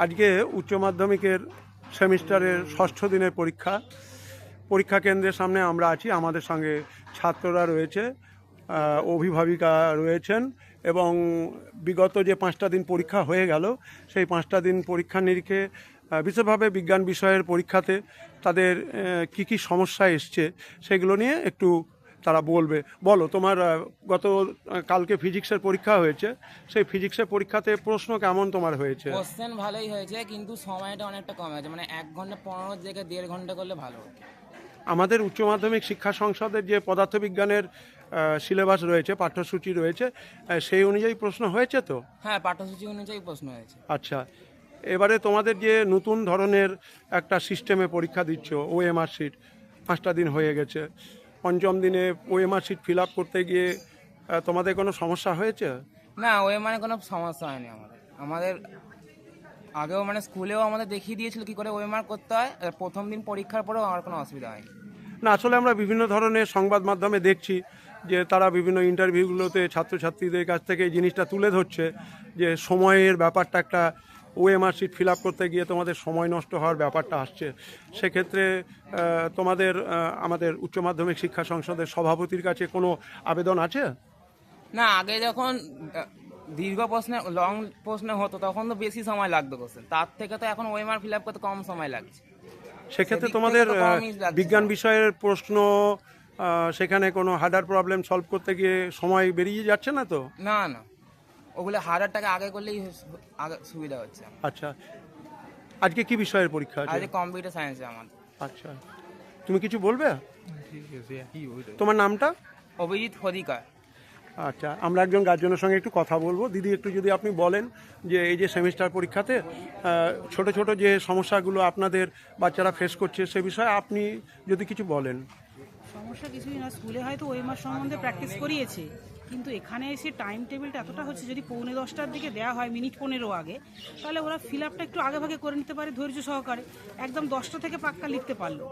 আজকে উচ্চ মাধ্যমিকের সেমিস্টারের ষষ্ঠ দিনের পরীক্ষা কেন্দ্রের সামনে আমরা আছি। আমাদের সঙ্গে ছাত্ররা রয়েছে, অভিভাবিকা রয়েছেন এবং বিগত যে 5টা দিন পরীক্ষা হয়ে গেল সেই 5টা দিন পরীক্ষা নিরীক্ষে বিশেষভাবে বিজ্ঞান বিষয়ের পরীক্ষাতে তাদের কি কি সমস্যা এসছে সেগুলো নিয়ে একটু তারা বলবে। বলো, তোমার কালকে ফিজিক্সের পরীক্ষা হয়েছে, সেই ফিজিক্সের পরীক্ষাতে প্রশ্ন কেমন তোমার হয়েছে? কোশ্চেন ভালোই হয়েছে, কিন্তু সময়টা অনেকটা কম আছে, মানে 1 ঘন্টা 15 থেকে 1.5 ঘন্টা করলে ভালো হতো। আমাদের উচ্চ মাধ্যমিক শিক্ষা সংসদের যে পদার্থবিজ্ঞানের সিলেবাস রয়েছে, পাঠ্যসূচি রয়েছে, সেই অনুযায়ী প্রশ্ন হয়েছে তো? হ্যাঁ, পাঠ্যসূচি অনুযায়ী প্রশ্ন হয়েছে। আচ্ছা, এবারে তোমাদের যে নতুন ধরনের একটা সিস্টেমে পরীক্ষা দিচ্ছ, ওএমআর শিট, 5টা দিন হয়ে গেছে, পঞ্চম দিনে ওএমআর শিট ফিল আপ করতে গিয়ে তোমাদের কোনো সমস্যা হয়েছে? না, ওই মানে কোনো সমস্যা হয়নি আমাদের আগেও মানে স্কুলেও আমাদের দেখিয়ে দিয়েছিল কি করে ওএমআর করতে হয়। প্রথম দিন পরীক্ষার পরেও আমার কোনো অসুবিধা হয়নি। না, আসলে আমরা বিভিন্ন ধরনের সংবাদ মাধ্যমে দেখছি যে তারা বিভিন্ন ইন্টারভিউগুলোতে ছাত্রছাত্রীদের কাছ থেকে এই জিনিসটা তুলে ধরছে যে সময়ের ব্যাপারটা, একটা ওএমআর শিট ফিল আপ করতে গিয়ে তোমাদের সময় নষ্ট হওয়ার ব্যাপারটা আসছে। সেক্ষেত্রে তোমাদের আমাদের উচ্চ মাধ্যমিক শিক্ষা সংসদের সভাপতির কাছে কোনো আবেদন আছে? না, আগে যখন দীর্ঘ প্রশ্নে লং প্রশ্ন হতো তখন তো বেশি সময় লাগতো কোশ্চেন, তার থেকে তো এখন ওএমআর ফিল আপ করতে কম সময় লাগছে। সেক্ষেত্রে সেদিক তোমাদের থেকে তো কমই লাগছে। বিজ্ঞান বিষয়ের প্রশ্ন সেখানে কোনো হার্ডার প্রবলেম সলভ করতে গিয়ে সময় বেরিয়ে যাচ্ছে না তো? না না, ওগুলো হাজারটাকে আগে করলেই আগে সুবিধা হচ্ছে। আচ্ছা, আজকে কি বিষয়ের পরীক্ষা আছে? আজ কম্পিউটার সায়েন্সে আমাদের। আচ্ছা, তুমি কিছু বলবে? তোমার নামটা? অভিজিৎ হদিকার। আচ্ছা, আমরা একজন গার্জেনের সঙ্গে একটু কথা বলবো। দিদি, একটু যদি আপনি বলেন যে এই যে সেমিস্টার পরীক্ষাতে ছোট ছোট যে সমস্যাগুলো আপনাদের বাচ্চারা ফেস করছে সে বিষয়ে আপনি যদি কিছু বলেন। সমস্যা কিছুই না, স্কুলে হয়তো ওএমআর সম্বন্ধে প্র্যাকটিস করিয়েছে, কিন্তু এখানে এসে টাইম টেবিলটা এতটা হচ্ছে, যদি 9:45টার দিকে দেওয়া হয় মিনিট 15 আগে, তাহলে ওরা ফিল আপটা একটু আগে ভাগে করে নিতে পারে ধৈর্য সহকারে, একদম 10টা থেকে পাক্কা লিখতে পারলো।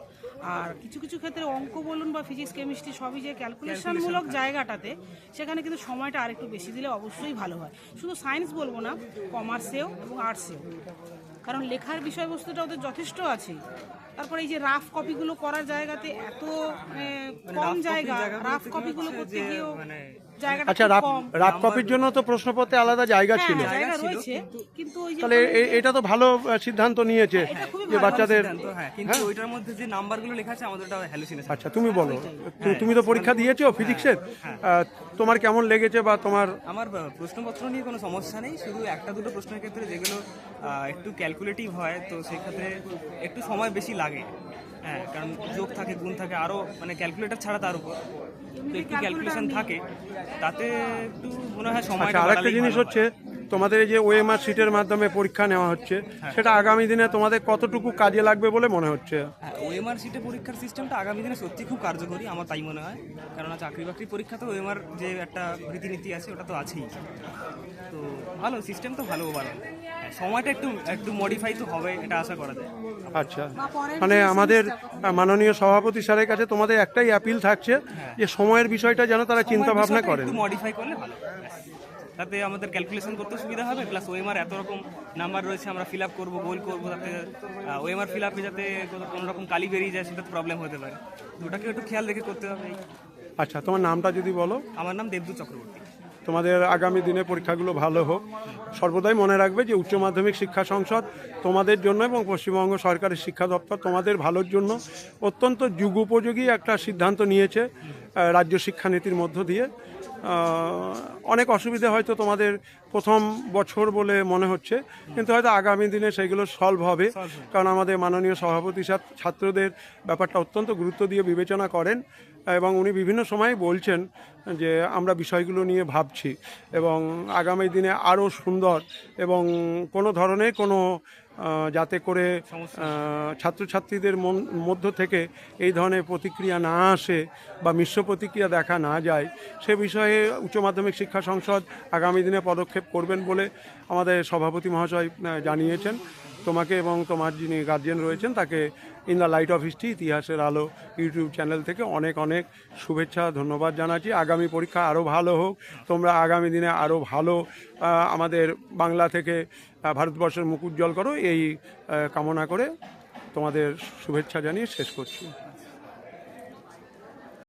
আর কিছু কিছু ক্ষেত্রে অঙ্ক বলুন বা ফিজিক্স কেমিস্ট্রি সবই যে ক্যালকুলেশনমূলক জায়গাটাতে, সেখানে কিন্তু সময়টা আর একটু বেশি দিলে অবশ্যই ভালো হয়। শুধু সায়েন্স বলবো না, কমার্সেও এবং আর্টসেও, কারণ লেখার বিষয়বস্তুটা ওদের যথেষ্ট আছে। তারপরে এই যে রাফ কপিগুলো করার জায়গাতে এত কম জায়গা, রাফ কপিগুলো করতে গিয়েও জায়গাটা আচ্ছা, খুব কম। রাফ কপির জন্য তো প্রশ্নপত্রে আলাদা জায়গা ছিল। হ্যাঁ, জায়গা রয়েছে, কিন্তু ওই যে তাহলে এটা তো ভালো সিদ্ধান্ত নিয়েছে এটা খুবই যে ভালো বাচ্চাদের। হ্যাঁ, কিন্তু ওইটার মধ্যে যে নাম্বারগুলো লেখা আছে আমাদের ওটা হ্যালুসিনেশন। আচ্ছা, তুমি বলো, তুমি তো পরীক্ষা দিয়েছো ফিজিক্সের, তোমার কেমন লেগেছে বা তোমার? আমার প্রশ্নপত্র নিয়ে কোনো সমস্যা নেই, শুধু একটা দুটো প্রশ্নের ক্ষেত্রে যেগুলো একটু ক্যালকুলেটিভ হয় তো সেক্ষেত্রে একটু সময় বেশি লাগে। হ্যাঁ, কারণ যোগ থাকে, গুণ থাকে, আরও মানে ক্যালকুলেটর ছাড়া তার উপর তো একটু ক্যালকুলেশন থাকে, তাতে একটু মনে হয় সময়। আচ্ছা, আরেকটা জিনিস হচ্ছে, তোমাদের এই যে ওএমআর শিটের মাধ্যমে পরীক্ষা নেওয়া হচ্ছে, সেটা আগামী দিনে তোমাদের কতটুকু কাজে লাগবে বলে মনে হচ্ছে? হ্যাঁ, ওএমআর সিটে পরীক্ষার সিস্টেমটা আগামী দিনে সত্যি খুব কার্যকরী, আমার তাই মনে হয়। কেননা চাকরি বাকরি পরীক্ষা তো ওএমআর যে একটা রীতিনীতি আছে ওটা তো আছেই, তো ভালো সিস্টেম, তো ভালো ভালো। হ্যাঁ, সময়টা একটু একটু মডিফাই তো হবে, এটা আশা করা যায়। আচ্ছা, মানে আমাদের মাননীয় সভাপতি স্যারের কাছে তোমাদের একটাই অ্যাপিল থাকছে যে সময়ের বিষয়টা যেন তারা চিন্তা ভাবনা করেন। একটু মডিফাই করলে ভালো, তাতে আমাদের ক্যালকুলেশন করতে সুবিধা হবে, প্লাস ওএমআর এত রকম নাম্বার রয়েছে, আমরা ফিল আপ করবো, গোল করবো, তাতে ওএমআর ফিল আপে যাতে কোনো রকম কালি বেরিয়ে যায় সেটা প্রবলেম হতে পারে, ওটাকে একটু খেয়াল রেখে করতে হবে। আচ্ছা, তোমার নামটা যদি বলো? আমার নাম দেবদূত চক্রবর্তী। তোমাদের আগামী দিনে পরীক্ষাগুলো ভালো হোক। সর্বদাই মনে রাখবে যে উচ্চ মাধ্যমিক শিক্ষা সংসদ তোমাদের জন্য এবং পশ্চিমবঙ্গ সরকারের শিক্ষা দপ্তর তোমাদের ভালোর জন্য অত্যন্ত যুগোপযোগী একটা সিদ্ধান্ত নিয়েছে রাজ্য শিক্ষানীতির মধ্য দিয়ে। অনেক অসুবিধা হয়তো তোমাদের প্রথম বছর বলে মনে হচ্ছে, কিন্তু হয়তো আগামী দিনে সেগুলো সলভ হবে, কারণ আমাদের মাননীয় সভাপতি ছাত্রদের ব্যাপারটা অত্যন্ত গুরুত্ব দিয়ে বিবেচনা করেন এবং উনি বিভিন্ন সময় বলছেন যে আমরা বিষয়গুলো নিয়ে ভাবছি এবং আগামী দিনে আরও সুন্দর এবং কোনো ধরনের কোনো যাতে করে ছাত্রছাত্রীদের মধ্য থেকে এই ধরনের প্রতিক্রিয়া না আসে বা মিশ্র প্রতিক্রিয়া দেখা না যায়, সে বিষয়ে উচ্চ মাধ্যমিক শিক্ষা সংসদ আগামী দিনে পদক্ষেপ করবেন বলে আমাদের সভাপতি মহাশয় জানিয়েছেন। তোমাকে এবং তোমার যিনি গার্জিয়ান রয়েছেন তাকে in the light off history ইতিহাসের আলো ইউটিউব চ্যানেল থেকে অনেক অনেক শুভেচ্ছা ধন্যবাদ জানাচ্ছি। আগামী পরীক্ষা আরও ভালো হোক, তোমরা আগামী দিনে আরও ভালো আমাদের বাংলা থেকে ভারতবর্ষের মুখ উজ্জ্বল করো, এই কামনা করে তোমাদের শুভেচ্ছা জানিয়ে শেষ করছি।